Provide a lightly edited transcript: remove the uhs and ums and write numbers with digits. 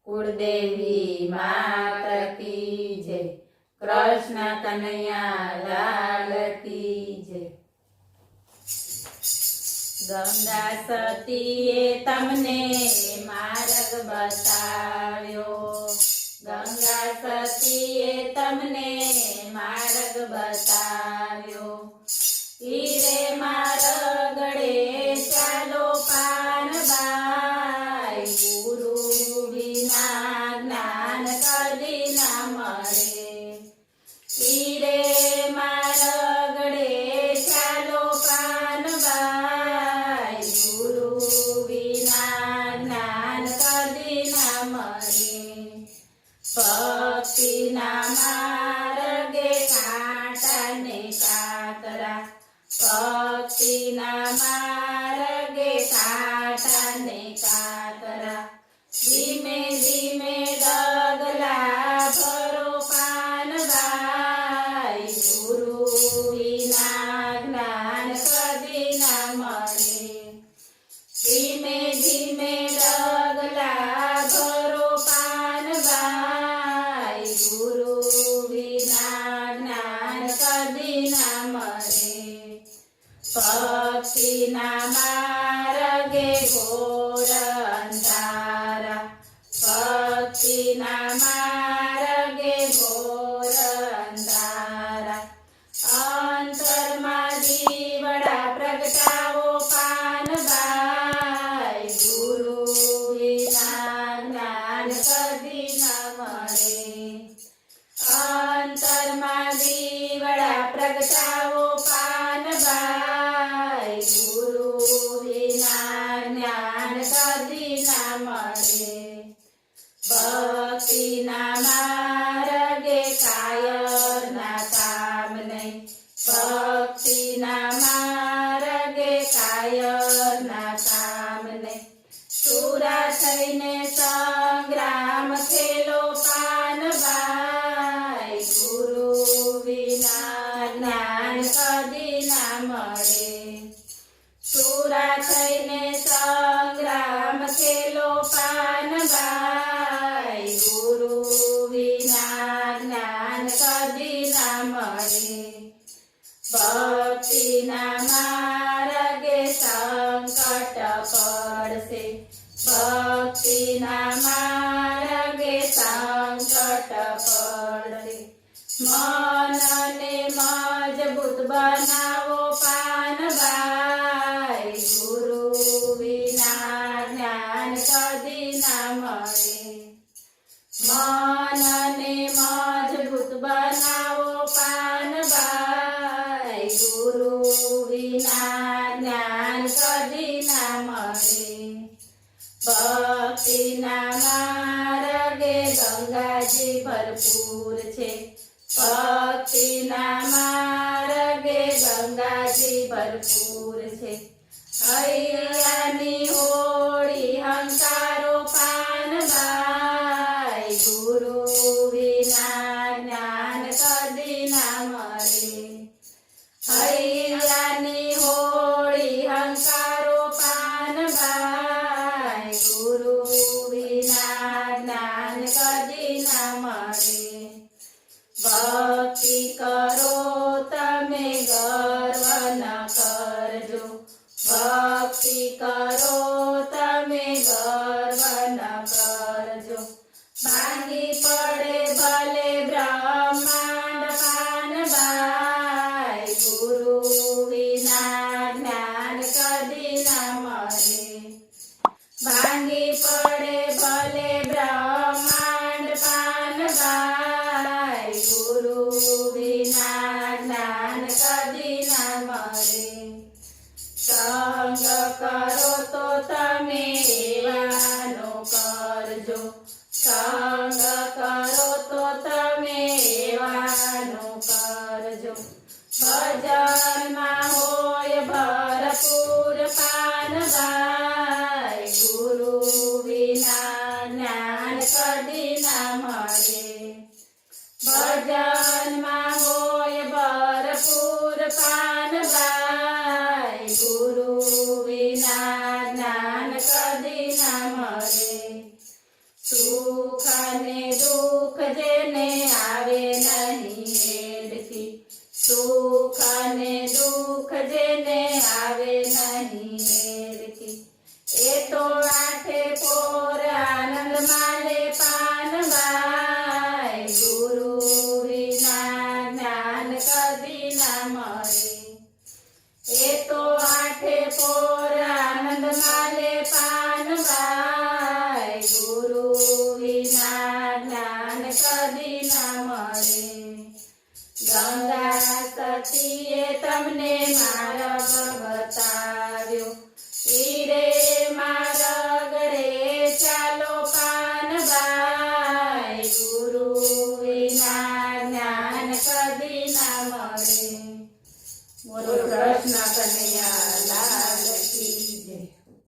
कुलदेवी माता की जय। कृष्ण कन्हैया लाल की जय। गंगा सतीए तमने मार्ग बताव्यो। गंगा सतीए तमने मार्ग बताव्यो। ईरे मार्गड़े चालो पानबाई। गुरु विना ज्ञान कदी न मळे। ईरे मार्गड़े चालो पानबाई। गुरु विना ज्ञान कदी न मळे। भक्तिना मार्गे कांटा ने कातरा। भक्तिना मार्गे कांटा ने कातरा। धीमे धीमे डगला भरो पानबाई। गुरु विना ज्ञान कदी न मळे। धीमे धीमे डगला भरो पानबाई। गुरु विना ज्ञान कदी न मळे। भक्तिना मार्गे घोर अंधारा। भक्तिना मार्गे घोर अंधारा। अंतरमा दीवड़ा प्रगटावो पानबाई। गुरु विना ज्ञान कदी न मळे। अंतरमा दीवड़ा प्रगटावो पानबाई। गुरु विना ज्ञान कदी न मळे। भक्तिना मार्गे कायर ना काम नहीं। भक्तिना मार्गे कायर ना काम नहीं। सूरा थईने संग्राम खेलो पानबाई। गुरु विना ज्ञान कदी न मळे। सूरा थईने संग्राम खेलो पानबाई। गुरु विना ज्ञान कदी न मळे। भक्तिना मार्गे संकट पड़से। भक्तिना मार्गे संकट पड़से। मनने मजबूत बनावो पानबाई। गुरु विना ज्ञान कदी न मळे। मनने मजबूत बनावो पानबाई। गुरु विना ज्ञान कदी न मळे। भक्तिना मार्गे गंगाजी भरपूर छे। भक्तिना मार्गे गंगाजी भरपूर छे। हૈયાની હોળી હંકારો પાનબાઈ। ગુરુ વિના જ્ઞાન કદી ન મळे। હૈયાની હોળી હંકારો પાનબાઈ। ગુરુ વિના જ્ઞાન કદી ન મळे। ભક્તિ કરો તમે ગર્વ ન કરજો। ભક્તિ કરો તમે ગર્વ ન કરજો। ભાંગી પડે ભલે બ્રહ્માંડ પાનબાઈ। ગુરુ વિના જ્ઞાન કદી ન મळे। ભાંગી પડે ભલે બ્રહ્માંડ પાનબાઈ। ગુરુ વિના જ્ઞાન કદી ન મळे। સંગ કરો તો તમે એવાનો કરજો। સંગ કરો તો તમે એવાનો કરજો। ભજનમાં હોય ભરપૂર પાનબાઈ। ગુરુ વિના જ્ઞાન કદી ન મळे। ભજનમાં હોય ભરપૂર પાનબાઈ। ગુરુ વિના જ્ઞાન કદી ન મળે। સુખ અને દુઃખ જેને આવે નહીં હેડથી સુખ અને દુઃખ જેને આવે નહીં